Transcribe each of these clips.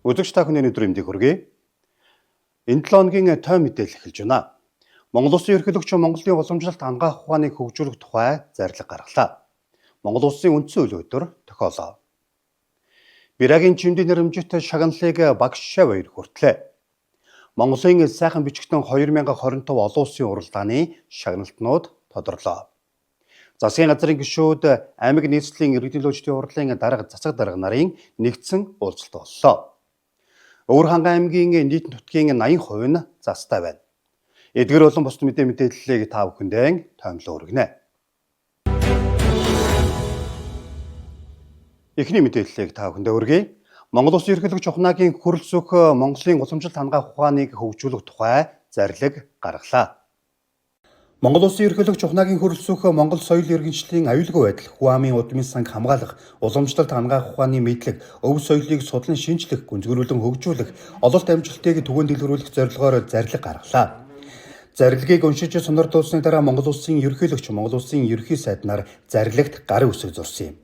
Үзэгч та бүхний өнөөдрийн мэндийг хүргэе. Энэ 7 өдрийн той мэдээлэл эхэлж байна. Монгол Улсын ерөнхийлөгч Монголын уламжлалт хангаах ухааныг хөгжүүлэх тухай зарлиг гаргалаа. Монгол Улсын үндсэн үйл өдөр тохиолоо. Бирагийн чимдийн нэрмжит шагналыг багш баяр хүртлээ. Монголын сайхан бичгтэн 2025 олон улсын уралдааны шагналтнууд тодорлоо. Засгийн газрын гишүүд аймаг нийслэлийн иргэдийн төлөвчдийн хурлын дарга засаг дарга нарын нэгдсэн уулзалт боллоо. Өвөр ханган аймгийн нийт нутгийн 80% нь застай байна. Эдгээр болон бусад мэдээллийг та бүхэндээ тоомлоо өргөнэ. Эхний мэдээллийг та бүхэндээ өргөе. Монгол Улсын ерөнхийлөгч ухнаагийн хүрэл зүх Монголын уламжлалт хангаах ухааныг хөгжүүлэх тухай зарлиг гаргалаа. Монгол Улсын ерөнхийлөгч ухнаагийн хүрэл зүх Монгол соёл иргэншлийн аюулгүй байдал, Хуамын удмын санг хамгаалах, уламжлалт хангаах ухааны мэдлэг, өв соёлыг судлан шинжлэх, гүнзгийрүүлэн хөгжүүлэх, ололт амжилтыг түгээн дэлгэрүүлэх зорилгоор зарлиг гаргалаа. Зарлигийг уншиж сонирдуулсны дараа Монгол Улсын ерөнхийлөгч Монгол Улсын ерөнхий сайднаар зарлагт гарын үсэг зурсан юм.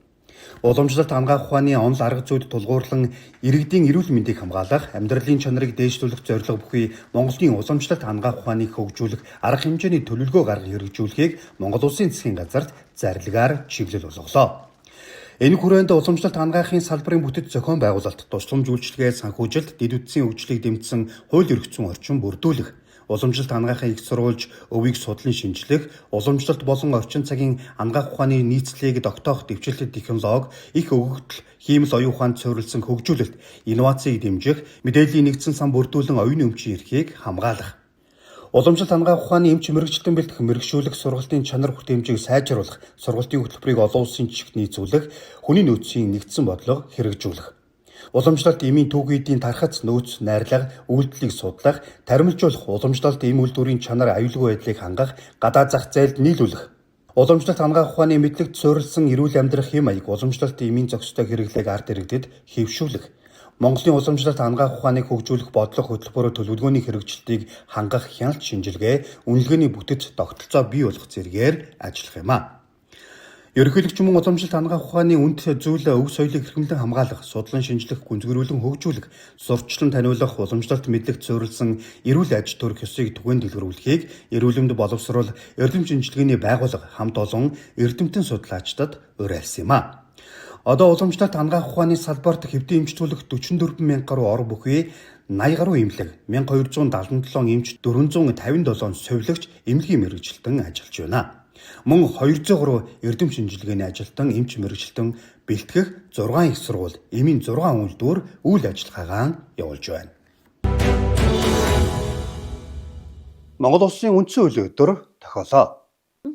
Уламжлалт хангаах ухааны онол арга зүйд тулгуурлан иргэдийн эрүүл мэндийг хамгаалах, амьдралын чанарыг дээшлүүлэх зорилго бүхий Монголын уламжлалт хангаах ухааныг хөгжүүлэх арга хэмжээний төлөвлөгөө гарган хэрэгжүүлэхийг Монгол Улсын засгийн газарт зарлагаар чиглэл болголоо. Энэ хүрээнд уламжлалт хангаахын салбарын бүтэц зохион байгуулалт, тусламж үйлчилгээ, санхүүжилт, дэд үтсийн хөгжлийг дэмжсэн хууль эрх зүйн орчин бүрдүүлэх, уламжлалт хангаахын их сурвалж өвийг судлан шинжлэх, уламжлалт болон орчин цагийн хангаах ухааны нийцлэгийг тогтоох дэвшилтэд технологи, их өгөгдөл, хиймэл оюун ухаанд суурилсан хөгжүүлэлт, инновацийг дэмжих, мэдээллийн нэгдсэн сан бүрдүүлэн оюуны өмчийн эрхийг хамгаалах. Уламжлалт хангаах ухааны эмч мэрэгчлэн бэлтгэх, мэрэгшүүлэх, сургалтын чанар хүртээмжийг сайжруулах, сургалтын хөтөлбөрийг олон улсын жишгт нийцүүлэх, хүний нөөцийн нэгдсэн бодлого хэрэгжүүлэх. Уламжлалт эмийн түүхийдийн тархац, нөөц, найрлага, үйлдэлийг судлах, таримлжуулах, уламжлалт эм үйлдвэрийн чанар аюулгүй байдлыг хангах, гадаад зах зээлд нийлүүлэх. Уламжлалт хангаах ухааны мэдлэгт суурилсан эрүүл амьдрах хэм маяг, уламжлалт эмийн зохистой хэрэглээг ард иргэдэд хэвшүүлэх. Монголын уламжлалт хангаах ухааныг хөгжүүлэх бодлого хөтөлбөрөөр төлөвлөгөөний хэрэгжилтийг хангах хяналт шинжилгээ, үнэлгээний бүтэц тогтолцоо бий болох зэрэгээр ажиллах юм а. Ерөнхийлөгч мөн уламжлалт хангаах ухааны үнд зүйл өв соёлыг хэрхэмлэн хамгаалах, судлан шинжлэх, гүнзгийрүүлэн хөгжүүлэх, сурталчлан таниулах, уламжлалт мэдлэгт суурилсан эрүүл аж төрөх ёсыг түгээн дэлгэрүүлэхийг эрүүлэмд боловсруул эрдэм шинжилгээний байгууллага хамт олон эрдэмтэн судлаачдад уриалсан юм а. Одоо уламжлалт хангаах ухааны салбарт хэвтэн эмчтүүлэх 44 мянган гаруй ор бүхий 80 гаруй эмнэлэг, 1277 эмч, 457 совилогч эмнэлгийн мэргэжилтэн ажиллаж байна. Мөн 200 гаруй эрдэм шинжилгээний ажилтан, эмч мэргэжилтэн бэлтгэх 6 их сургууль, эмийн 6 үйлдвэр үйл ажиллагаагаа явуулж байна. Монгол Улсын үндсэн үйл өдөр тохиолоо.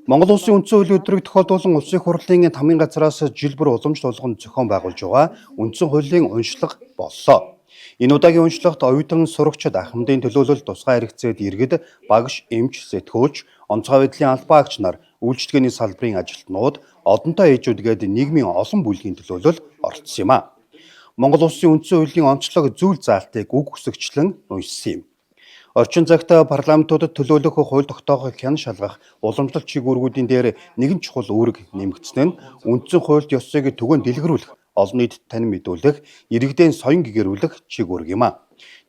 Монгол Улсын үндсэн үйл өдрийг тохиолдуулан Улсын хурлын тамгын газраас жил бүр уламжлалт болгонд зохион байгуулж байгаа үндсэн хуулийн уншлага боллоо. Энэ удаагийн уншлагт оюутан сурагчид ахмадын төлөөлөлт тусгай хэрэгцээд иргэд, багш, эмч, сэтгүүлч, онцгой байдлын албан агч нар, үйлчлэгээний салбарын ажилтнууд, одонтой ээжүүдгээд нийгмийн олон бүлгийн төлөөлөл оролцсон юм а. Монгол Улсын үндсэн хуулийн онцлог зүйл заалтыг үг үсгчлэн уншсан юм. Орчин цагт парламентуудад төлөөлөх хууль тогтоох хян шалгах уламжлалт чиглэлүүдийн дээр нэгэн чухал үүрэг нэмэгдсэн нь үндсэн хуульд ёсыг түгээн дэлгэрүүлэх, олон нийтэд танин мэдүүлэх, иргэдийн соён гэгэрүүлэх чиг үүрэг юм а.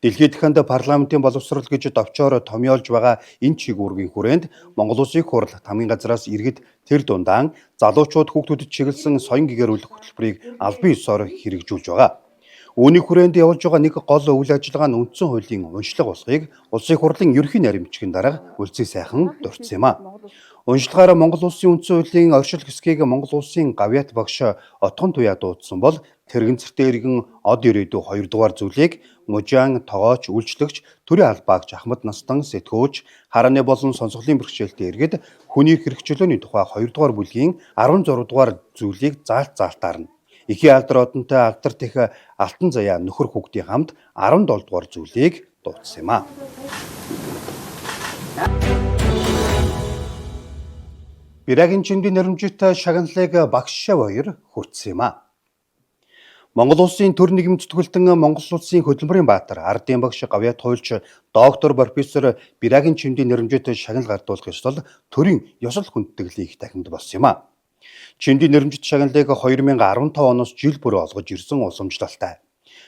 Дэлхийд дахинд парламентын боловсрол гэж товчоор томьёолж байгаа энэ чиг үүргийн хүрээнд Монгол Улсын хурл тамгын газраас иргэд тэр дундаан залуучууд хүүхдүүдэд чиглэсэн соён гэгэрүүлэх хөтөлбөрийг албан ёсоор хэрэгжүүлж байгаа. Үүний хүрээнд явуулж байгаа нэг гол үйл ажиллагаа нь үндсэн хуулийн уншлага болохыг Улсын хурлын ерөнхий наримчгийн дарга үлцэг сайхан дурдсан юм а. Уншлагаараа Монгол Улсын үндсэн хуулийн оршил хэсгийг Монгол Улсын гавьяат багш Отгон Туяа дуудсан бол тэрэгцэртэй иргэн од ирээдүй 2 дугаар зүйлийг мужаан, тогооч, үйлчлэгч, төрийн албаагч, ахмад настан, сэтгүүлч, харааны болон сонсголын бэрхшээлтэй иргэд хүний хэрэгчлөөний тухай 2 дугаар бүлгийн 16 дугаар зүйлийг заалтаар нь эхийн алдар одонтой алдар тех алтан заяа нөхөр хүүхдийн хамт 17 дугаар зүйлийг дуудсан юм а. Бирагийн чимдийн нэрмжит шагналыг багш баяр хүртсэн юм а. Монгол Улсын төр нийгэм зүтгэлтэн Монгол Улсын хөдөлмөрийн баатар, ардын багш гавьяат хуульч доктор профессор Бирагийн чимдийн нэрмжит шагнал гардуулах ёслол төрийн ёсол хүндэтгэлийг дахинд болсон юм а. Чимдийн нэрмжит шагналыг 2015 оноос жил бүр олгож ирсэн уламжлалтай.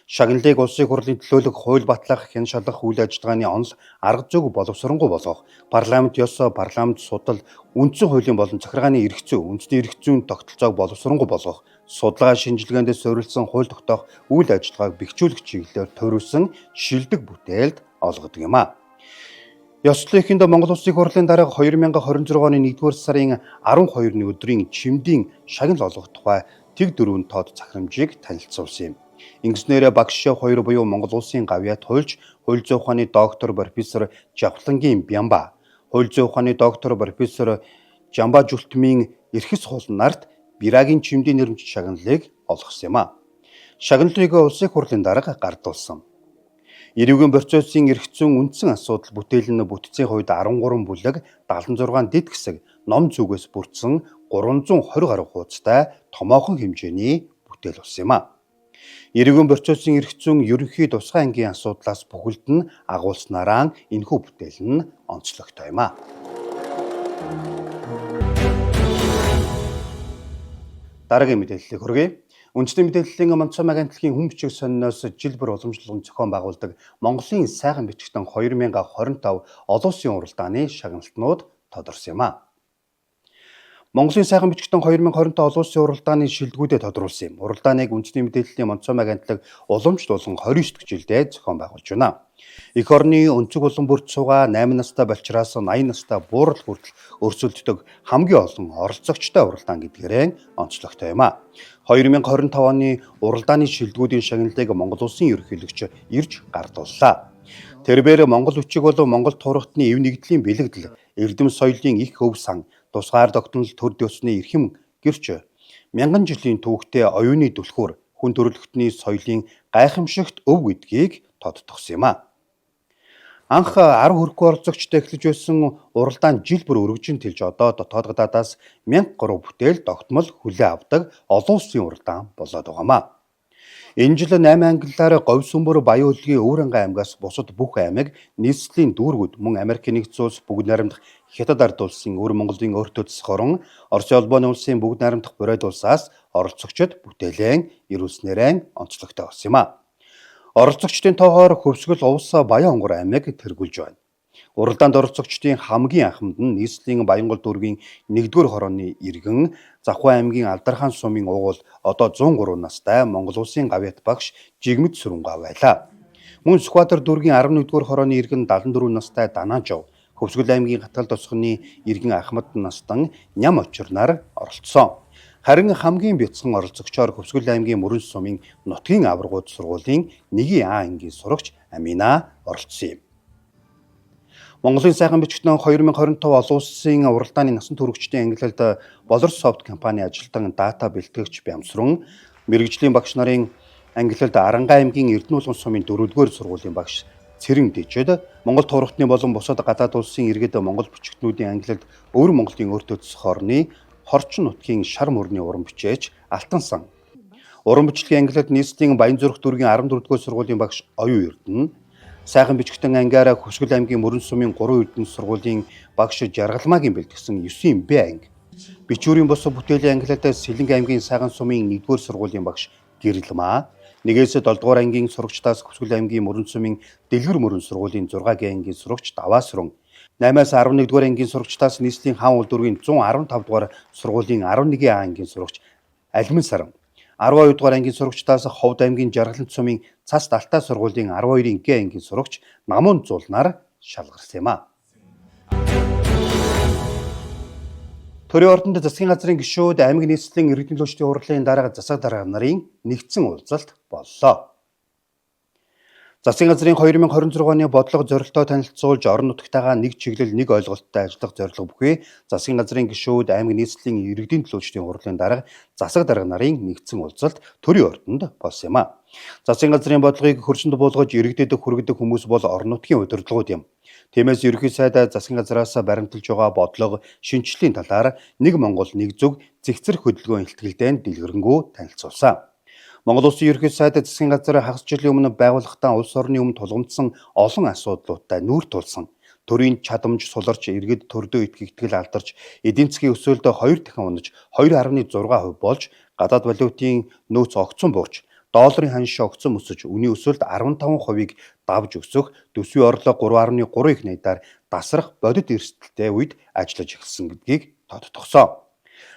Шагналыг улсын хурлын төлөөлөх хууль батлах, хэн шалгах үйл ажиллагааны онол арга зүйг боловсронгуй болгох, парламент ёс, парламент судал, үндсэн хуулийн болон захиргааны эрх зүй, үндэсний эрх зүйн тогтолцоог боловсронгуй болгох, судалгаа шинжилгээнд суурилсан хууль тогтоох үйл ажиллагааг бэхжүүлэх чиглэлээр тойруулсан шилдэг бүтээлд олгодог юм а. Ёслолын эхэнд Монгол Улсын хурлын дарга 2026 оны 1-р сарын 12-ны өдрийн чимдийн шагнал олгох тухай тэг 4 тоод захирамжийг танилцуулсан юм. Ингэснээр багш 2 буюу Монгол Улсын гавьяат хуульч, хууль зүйн ухааны доктор профессор Жавхлангийн Бямба, хууль зүйн ухааны доктор профессор Жамба Жүлтмийн эрхэс хул нарт Бирагийн чимдийн нэрмж шагналыг олгосон юм а. Шагналыг Улсын хурлын дарга гардуулсан. Эрүүгийн процессын эрх зүйн үндсэн асуудал бүтээл нь бүтцийн хувьд 13 бүлэг, 76 дэд хэсэг, ном зүгээс бүрдсэн 320 гаруй хуудастай томоохон хэмжээний бүтээл болсон юм а. Эрүүгийн процессын эрх зүйн ерөнхий тусгай ангийн асуудлаас бүхэлд нь агуулснараа энэхүү бүтээл нь онцлогтой юм а. Дараагийн мэдээллийг хүргэе. Үндэсний мэдээллийн Монцом агентлагийн хүн бичиг сониноос жил бүр уламжлалын зохион байгуулдаг Монголын сайхан бичгтэн 2025 олон улсын уралдааны шагналтнууд тодорсон юм а. Монголын сайхан бичгтэн 2025 олон улсын уралдааны шилдэгүүдэд тодруулсан юм. Уралдааныг үндэсний мэдээллийн Монцом агентлаг уламжлуулан 29 дахь жилдээ зохион байгуулж байна. Эх орны өнцөг улам бүрд суугаа 8 настай болчраас 80 настай буурал хүртэл өрсөлддөг хамгийн олон оролцогчтой уралдаан гэдгээрээ онцлогтой юм а. 2025 оны уралдааны шилдэгүүдийн шагналыг Монгол улсын ерөнхийлөгч ирж гардууллаа. Тэрбээр Монгол хүчиг болон Монгол турхтны эв нэгдлийн бэлэгдэл, эрдэм соёлын их хөв сан, тусгаар тогтнол төр дэвсний эрхэм гэрч, мянган жилийн түүхтэй оюуны түлхүүр, хүн төрөлхтний соёлын гайхамшигт өв гэдгийг тодтогсон юм а. Анх 10 хүрэхгүй оролцогчтой эхлэж байсан уралдаан жил бүр өргөжин тэлж одоо дотоод гадаадаас 1000 гаруй бүтээл тогтмол хүлээн авдаг олон улсын уралдаан болоод байгаамаа. Энэ жил 8 англиар говьсөмбөр Баян хөлгийн Өвөрангай аймгаас бусад бүх аймаг, нийслэлийн дүүргүүд мөн Америк нэгдсэн улс бүгд найрамдах Хятад ард улсын өр Монголын өөртөө засах орон, Оросын холбооны улсын бүгд найрамдах Бурайд улсаас оролцогчид бүтээлэн ирүүлснээрээ онцлогтой болсон юм а. Оролцогчдын тоогоор Хөвсгөл, Увс, Баян хонгор аймаг тэргүүлж байна. Уралдаанд оролцогчдын хамгийн анхамд нь нийслэлийн Баянгол дүүргийн 1-р хорооны иргэн, Завхай аймгийн Алдархан сумын угуул одоо 103 настай Монгол улсын гавьяат багш Жигмэд Сүрүнгаа байлаа. Мөн Сүхбаатар дүүргийн 11-р хорооны иргэн 74 настай Данаажов, Хөвсгөл аймгийн Гатгал тосгоны иргэн Ахмад Настан Ням очирнаар оролцсон. Харин хамгийн бяцхан оролцогчоор Хөвсгөл аймгийн Мөрөн сумын Нутгийн аваргууд сургуулийн 1-ийн А ангийн сурагч Амина оролцсон юм. Монголын сайхан бичгтэн 2025 олон улсын уралдааны насан туршидчдын ангилалд Болор софт компани ажилтан дата бэлтгэгч Бямсрун, мэрэгжлийн багш нарын ангилалд Арангай аймгийн Эрдэнэ сумын 4-р сургуулийн багш Цэрэн Дэжэд, Монгол турхтны болон бусад гадаад улсын иргэд Монгол бичгтнүүдийн ангилалд өвөр Монголын өөртөө засах орны Хорчин нутгийн шар мөрний уран бичээч Алтан сан. Уран бичлэгийн ангилалд нийслэлийн Баянзүрх дүүргийн 14-р сургуулийн багш Оюун Эрдэнэ, сайхан бичгтэн ангиараа Хөвсгөл аймгийн Мөрөн сумын 3 Эрдэнэ сургуулийн багш Жаргалмаагийн бэлтгэсэн 9-ийн Б анги, бичвэрийн бус бүтээлийн ангилалд Сэлэнг аймгийн Сайхан сумын 1-р сургуулийн багш Гэрэлмаа, 1-ээс 7-р ангийн сурагчдаас Хөвсгөл аймгийн Мөрөн сумын Дэлгэр Мөрөн сургуулийн 6Г ангийн сурагч Даваасрун, 8-аас 11-р ангийн сурагчдаас нийслэлийн Хаан уул дүүргийн 115-р сургуулийн 11 ангийн сурагч Алиман Саран, 12-р ангийн сурагчдаас Ховд аймгийн Жаргалант сумын Цас Далтай сургуулийн 12-ийн Г ангийн сурагч Намун Зулнаар шалгарсан юм а. Төрийн ордонд засгийн газрын гишүүд аймаг нийслэлийн иргэдийн төлөвчдийн хурлын дарга засаг дарга нарын нэгдсэн уулзалт боллоо. Засгийн газрын 2026 оны бодлого зорилтоо танилцуулж орон нутгатайгаа нэг чиглэл нэг ойлголттой ажиллах зорилго бүхий засгийн газрын гишүүд аймаг нийслэлийн иргэдийн төлөөлчдийн хурлын дарга засаг дарга нарын нэгдсэн уулзалт төрийн ордонд болсон юм а. Засгийн газрын бодлогыг хөрсөнд буулгаж иргэдэд хүргэдэг хүмүүс бол орон нутгийн удирдлагууд юм. Тиймээс ерөнхий сайд засгийн газраас баримталж байгаа бодлого шинжилгээний талаар нэг Монгол нэг зүг зэгцэр хөдөлгөөн илтгэлдээ дэлгэрэнгүй танилцуулсан. Монгол Улсын ерөнхий сайд засгийн газар хагас жилийн өмнө байгуулахдаа улс орны өмнө тулгамдсан олон асуудлуудтай нүүр тулсан. Төрийн чадамж суларч иргэд төрдөө итгэл алдарч эдийн засгийн өсөөлд 2 дахин унаж 2.6% болж гадаад валютын нөөц огцон буурч долларын ханшаа огцон өсөж үнийн өсөлт 15%-ийг давж өсөх, төсвийн орлого 3.3 их найдаар дасрах бодит эрсдэлтэй үед ажиллаж эхэлсэн гэдгийг тодтогсон.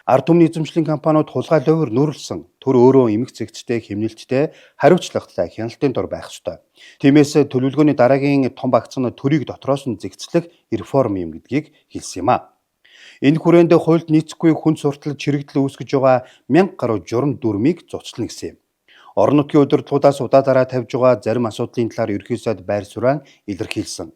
Ард түмний эзэмшлийн компаниуд хулгай ловер нүрэлсэн төр өөрөө эмх зэгцтэй хэмнэлттэй хариуцлагатай хяналтын дор байх ёстой. Тиймээс төлөвлөгөөний дараагийн том багц нь төрийг дотроос нь зэгцлэх реформ юм гэдгийг хэлсэн юм а. Энэ хүрээнд хуульд нийцэхгүй хүн суртал чирэгдэл үүсгэж байгаа 1000 гаруй журам дүрмийг зуцлана гэсэн юм. Орон нутгийн удирдлагуудаас удаа тавьж байгаа зарим асуудлын талаар ерөнхий сайд байр суурь илэрхийлсэн.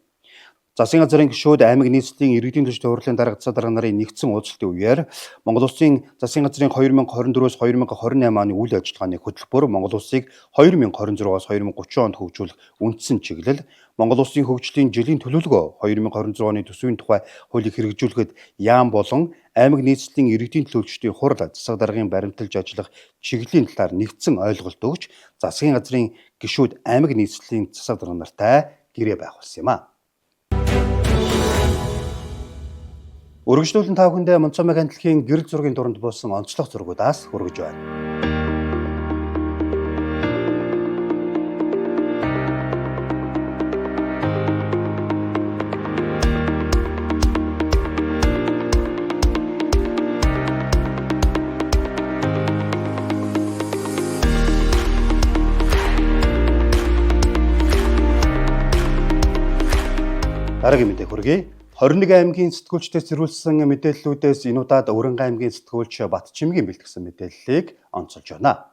Засгийн газрын гишүүд аймаг нийслэлийн иргэдийн төслийн хурлын дарга дарга нарын нэгдсэн уулзалтын үеэр Монгол Улсын засгийн газрын 2024-өөс 2028 оны үйл ажиллагааны хөтөлбөр Монгол Улсыг 2026-аас 2030 онд хөгжүүлэх үндсэн чиглэл, Монгол Улсын хөгжлийн жилийн төлөвлөгөө 2026 оны төсвийн тухай хуулийг хэрэгжүүлэхэд яам болон аймаг нийслэлийн иргэдийн төлөөлөгчдийн хурал засаг даргын баримталж ажиллах чиглэлийн талаар нэгдсэн ойлголт өгч засгийн газрын гишүүд аймаг нийслэлийн засаг дарга нартай гэрээ байх болсон юм а. Үргэлжлүүлэн та бүхэндээ Монцомыг хамтлагийн гэрэл зургийн дунд буусан онцлог зургуудаас хүргэж байна. Дараагийн мэдээ хүргэе. 21 аймгийн сэтгүүлчдээс зэрүүлсэн мэдээллүүдээс энэ удаад Өрөнгө аймгийн сэтгүүлч Батчимгийн бэлтгэсэн мэдээллийг онцолж байна.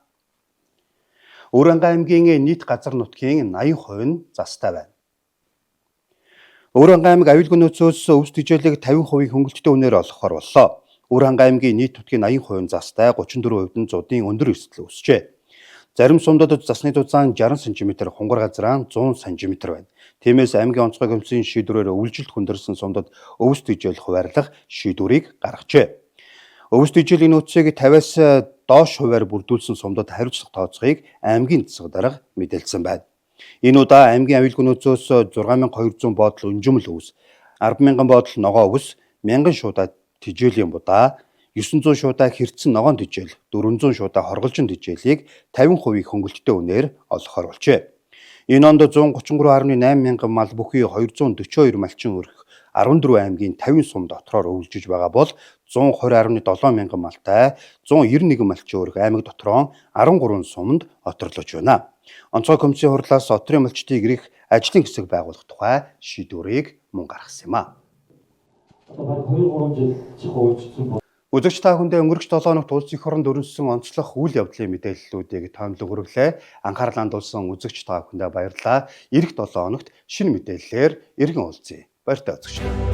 Өрөнгө аймгийн нийт газар нутгийн 80% нь застай байна. Өрөнгө аймаг аюулгүй нөөцөөс өвс тэжээлэг 50% хөнгөлөлттэй үнээр олгохоор боллоо. Өрөнгө аймгийн нийт нутгийн 80% нь застай, 34% нь зуудын өндөр эрсдэл үүсжээ. Зарим сумдуудад засны дузаан 60 см, хунгар газраан 100 см байна. Тиймээс аймгийн онцгой комиссийн шийдвэрээр өвлжилт хүндэрсэн сумдад өвс тэжээлэх хуваарлах шийдвэрийг гаргажээ. Өвс тэжээлийн нөөцийг 50-аас доош хувиар бүрдүүлсэн сумдад хариуцлага тооцоохыг аймгийн засаг дарга мэдээлсэн байна. Энэ удаа аймгийн аюулгүй нөөцөөс 6200 бодол өнжимл өвс, 100000 бодол ногоо өвс, 1000 шуудаа тэжээлийн будаа, 900 шуудаа хэрцэн ногоон тэжээл, 400 шуудаа хорголжин тэжээлийг 50% хөнгөлөлттэй үнээр олгохоор болжээ. Энэ онд 133.8 мянган мал бүхий 242 малчин өрх 14 аймгийн 50 сум дотроор өвлжиж байгаа бол 120.7 мянган малтай 191 малчин өрх аймаг дотроо 13 сумд оторлож байна. Онцгой комиссийн хурлаас отрын малчдыг ирэх ажлын хэсэг байгуулах тухай шийдвэрийг мөн гаргасан юм а. Үзэгч та бүхэндээ өнгөрөх 7 хоногт улс их оронд өрнөсөн онцлог үйл явдлын мэдээллүүдийг тоомлог хүргэлээ. Анхаарал хандуулсан үзэгч та бүхэндээ баярлалаа. Ирэх 7 хоногт шинэ мэдээллээр иргэн уулзъя. Баяртай үзэгч.